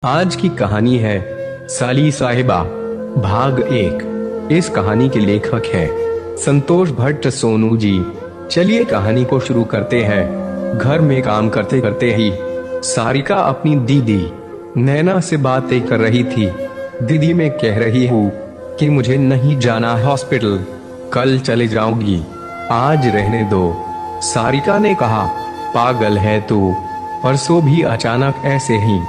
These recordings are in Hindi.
आज की कहानी है साली साहिबा भाग एक। इस कहानी के लेखक हैं संतोष भट्ट सोनू जी। चलिए कहानी को शुरू करते हैं। घर में काम करते करते ही सारिका अपनी दीदी नैना से बातें कर रही थी। दीदी मैं कह रही हूँ कि मुझे नहीं जाना हॉस्पिटल, कल चले जाऊंगी, आज रहने दो। सारिका ने कहा, पागल है तू, परसों भी अचानक ऐसे ही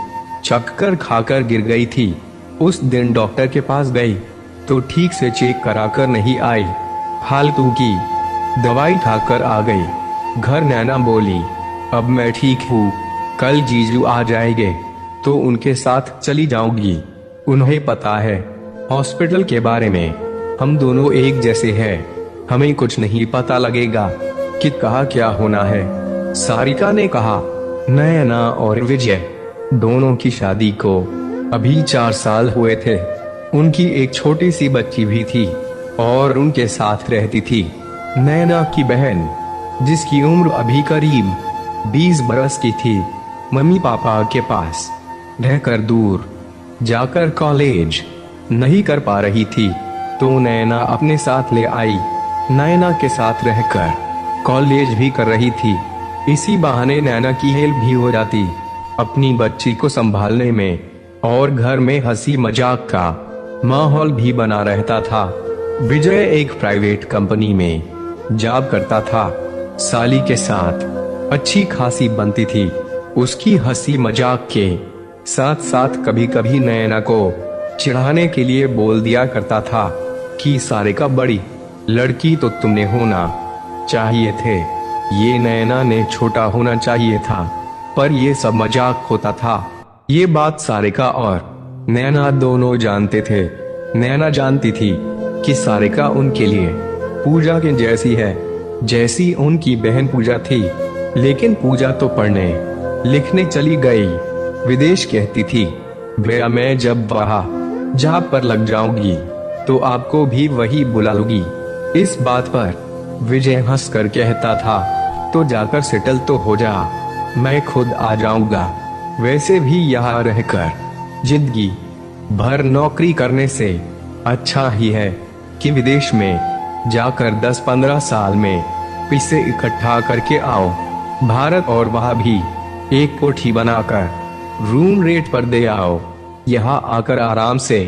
चक्कर खाकर गिर गई थी। उस दिन डॉक्टर के पास गई तो ठीक से चेक कराकर नहीं आई, फालतू की दवाई खाकर आ गई। घर नैना बोली, अब मैं ठीक हूँ, कल जीजू आ जाएंगे तो उनके साथ चली जाऊंगी। उन्हें पता है हॉस्पिटल के बारे में, हम दोनों एक जैसे हैं, हमें कुछ नहीं पता लगेगा कि कहाँ क्या होना है। सारिका ने कहा, नैना और विजय दोनों की शादी को अभी 4 साल हुए थे। उनकी एक छोटी सी बच्ची भी थी और उनके साथ रहती थी नैना की बहन, जिसकी उम्र अभी करीब 20 बरस की थी। मम्मी पापा के पास रहकर दूर जाकर कॉलेज नहीं कर पा रही थी तो नैना अपने साथ ले आई। नैना के साथ रहकर कॉलेज भी कर रही थी। इसी बहाने नैना की हेल्प भी हो जाती अपनी बच्ची को संभालने में, और घर में हंसी मजाक का माहौल भी बना रहता था। विजय एक प्राइवेट कंपनी में जॉब करता था। साली के साथ अच्छी खासी बनती थी। उसकी हंसी मजाक के साथ साथ कभी कभी नैना को चिढ़ाने के लिए बोल दिया करता था कि सारिका बड़ी लड़की तो तुमने होना चाहिए थे, ये नैना ने छोटा होना चाहिए था। पर ये सब मजाक होता था। ये बात सारिका और नैना दोनों जानते थे। नैना जानती थी कि सारिका उनके लिए पूजा के जैसी है, जैसी उनकी बहन पूजा थी। लेकिन पूजा तो पढ़ने लिखने चली गई विदेश। कहती थी, भैया मैं जब वहाँ जॉब पर लग जाऊंगी तो आपको भी वही बुला लूंगी। इस बात पर विजय हंसकर कहता था, तो जाकर सेटल तो हो जा, मैं खुद आ जाऊंगा। वैसे भी यहाँ रहकर जिंदगी भर नौकरी करने से अच्छा ही है कि विदेश में जाकर 10-15 साल में पैसे इकट्ठा करके आओ भारत, और वहाँ भी एक कोठी बनाकर रूम रेट पर दे आओ। यहाँ आकर आराम से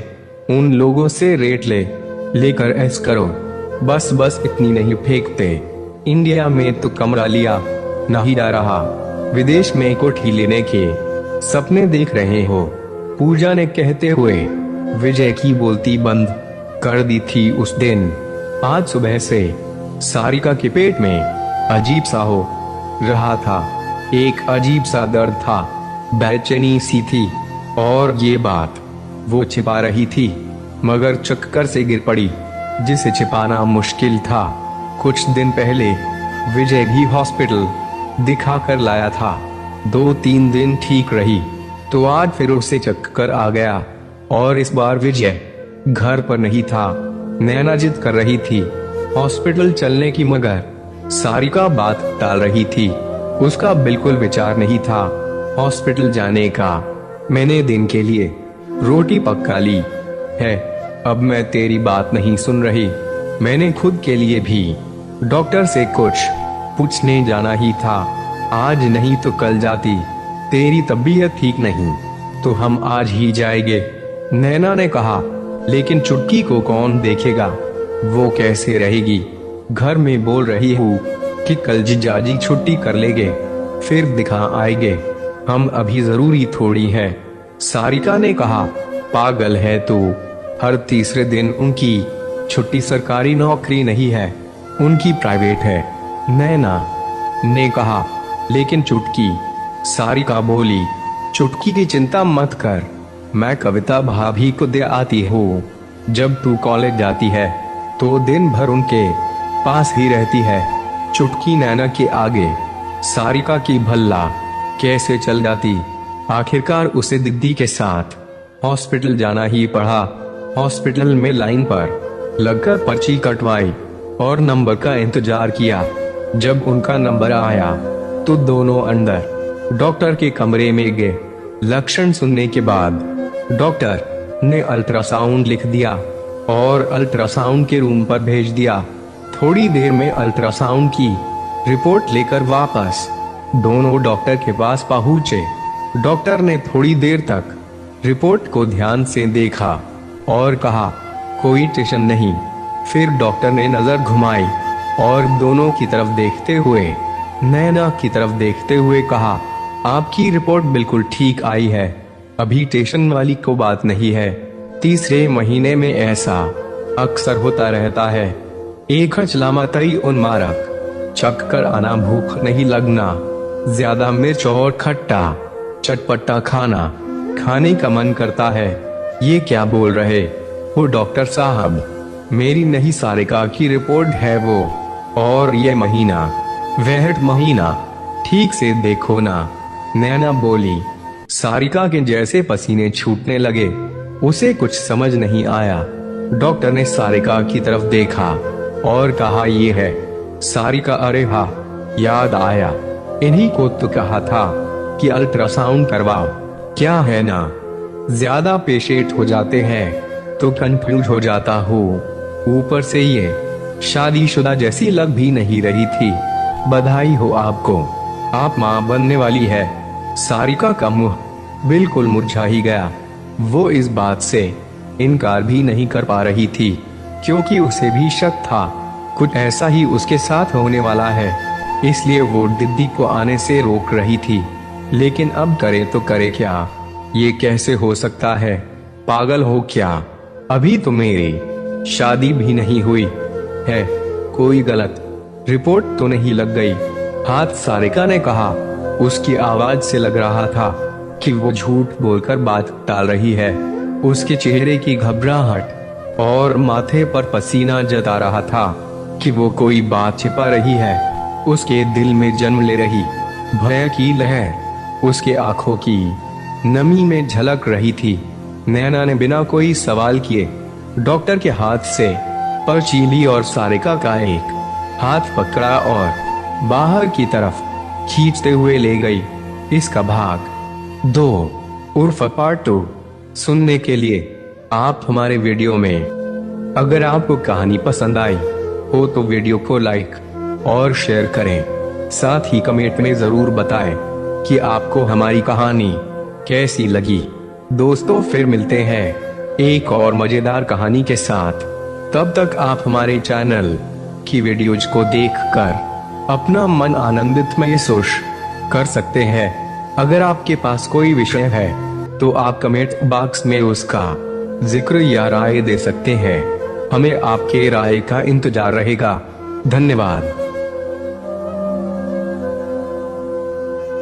उन लोगों से रेट लेकर ऐश करो। बस इतनी नहीं फेंकते। इंडिया में तो कमरा लिया नहीं जा रहा, विदेश में कोठी लेने के सपने देख रहे हो। पूजा ने कहते हुए विजय की बोलती बंद कर दी थी। उस दिन आज सुबह से सारिका के पेट में अजीब सा हो रहा था। एक अजीब सा दर्द था, बेचैनी सी थी, और ये बात वो छिपा रही थी, मगर चक्कर से गिर पड़ी जिसे छिपाना मुश्किल था। कुछ दिन पहले विजय भी हॉस्पिटल दिखा कर लाया था। 2-3 दिन ठीक रही तो आज फिर उसे चक्कर आ गया, और इस बार विजय घर पर नहीं था। नैना जिद कर रही थी हॉस्पिटल चलने की, मगर सारिका बात टाल रही थी। उसका बिल्कुल विचार नहीं था हॉस्पिटल जाने का। मैंने दिन के लिए रोटी पका ली है, अब मैं तेरी बात नहीं सुन रही। मैंने खुद के लिए भी डॉक्टर से कुछ पूछने जाना ही था, आज नहीं तो कल जाती। तेरी तबीयत ठीक नहीं तो हम आज ही जाएंगे, नैना ने कहा। लेकिन चुटकी को कौन देखेगा, वो कैसे रहेगी? घर में बोल रही हूँ कि कल जीजाजी छुट्टी कर लेंगे, फिर दिखा आएंगे, हम अभी जरूरी थोड़ी है। सारिका ने कहा, पागल है तू, हर तीसरे दिन उनकी छुट्टी सरकारी नौकरी नहीं है, उनकी प्राइवेट है, नैना ने कहा। लेकिन चुटकी, सारिका बोली, चुटकी की चिंता मत कर, मैं कविता भाभी को दे आती हूँ। जब तू कॉलेज जाती है तो दिन भर उनके पास ही रहती है। चुटकी नैना के आगे सारिका की भल्ला कैसे चल जाती। आखिरकार उसे दीदी के साथ हॉस्पिटल जाना ही पड़ा। हॉस्पिटल में लाइन पर लगकर पर्ची कटवाई और नंबर का इंतजार किया। जब उनका नंबर आया तो दोनों अंदर डॉक्टर के कमरे में गए। लक्षण सुनने के बाद डॉक्टर ने अल्ट्रासाउंड लिख दिया और अल्ट्रासाउंड के रूम पर भेज दिया। थोड़ी देर में अल्ट्रासाउंड की रिपोर्ट लेकर वापस दोनों डॉक्टर के पास पहुंचे। डॉक्टर ने थोड़ी देर तक रिपोर्ट को ध्यान से देखा और कहा कोई टेंशन नहीं। फिर डॉक्टर ने नजर घुमाई और दोनों की तरफ देखते हुए नैना की तरफ देखते हुए कहा आपकी रिपोर्ट बिल्कुल ठीक आई है, अभी टेंशन वाली को बात नहीं है। तीसरे महीने में ऐसा अक्सर होता रहता है। एक हचलामतई उन्मारक, चक्कर आना, भूख नहीं लगना, ज्यादा मिर्च और खट्टा चटपटा खाना, खाने का मन करता है। ये क्या बोल रहे हो डॉक्टर साहब, मेरी नहीं सारिका की रिपोर्ट है वो, और ये महीना वह महीना ठीक से देखो ना। नैना बोली। सारिका के जैसे पसीने छूटने लगे, उसे कुछ समझ नहीं आया। डॉक्टर ने सारिका की तरफ देखा और कहा ये है सारिका। अरे हाँ, याद आया, इन्हीं को तो कहा था कि अल्ट्रासाउंड करवाओ। क्या है ना, ज्यादा पेशेंट हो जाते हैं तो कंफ्यूज हो जाता हूँ। ऊपर से ये शादीशुदा जैसी लग भी नहीं रही थी। बधाई हो आपको, आप माँ बनने वाली है। सारिका का मुंह बिल्कुल मुरझा ही गया। वो इस बात से इनकार भी नहीं कर पा रही थी, क्योंकि उसे भी शक था कुछ ऐसा ही उसके साथ होने वाला है। इसलिए वो दीदी को आने से रोक रही थी। लेकिन अब करे तो करे क्या, ये कैसे हो सकता है, पागल हो क्या? अभी तो मेरी शादी भी नहीं हुई है, कोई गलत रिपोर्ट तो नहीं लग गई? हाथ सारिका ने कहा। उसकी आवाज से लग रहा था कि वो झूठ बोलकर बात टाल रही है। उसके चेहरे की घबराहट और माथे पर पसीना जता रहा था कि वो कोई बात छिपा रही है। उसके दिल में जन्म ले रही भय की लहर उसके आंखों की नमी में झलक रही थी। नैना ने बिना कोई सवाल किए डॉक्टर के हाथ से पर्ची ली और सारिका का एक हाथ पकड़ा और बाहर की तरफ खींचते हुए ले गई। इसका भाग 2 उर्फ पार्ट 2 सुनने के लिए आप हमारे वीडियो में। अगर आपको कहानी पसंद आई हो तो वीडियो को लाइक और शेयर करें। साथ ही कमेंट में जरूर बताएं कि आपको हमारी कहानी कैसी लगी। दोस्तों, फिर मिलते हैं एक और मजेदार कहानी के साथ। तब तक आप हमारे चैनल की वीडियोज को देखकर अपना मन आनंदित महसूस कर सकते हैं। अगर आपके पास कोई विषय है तो आप कमेंट बॉक्स में उसका जिक्र या राय दे सकते हैं। हमें आपके राय का इंतजार रहेगा। धन्यवाद।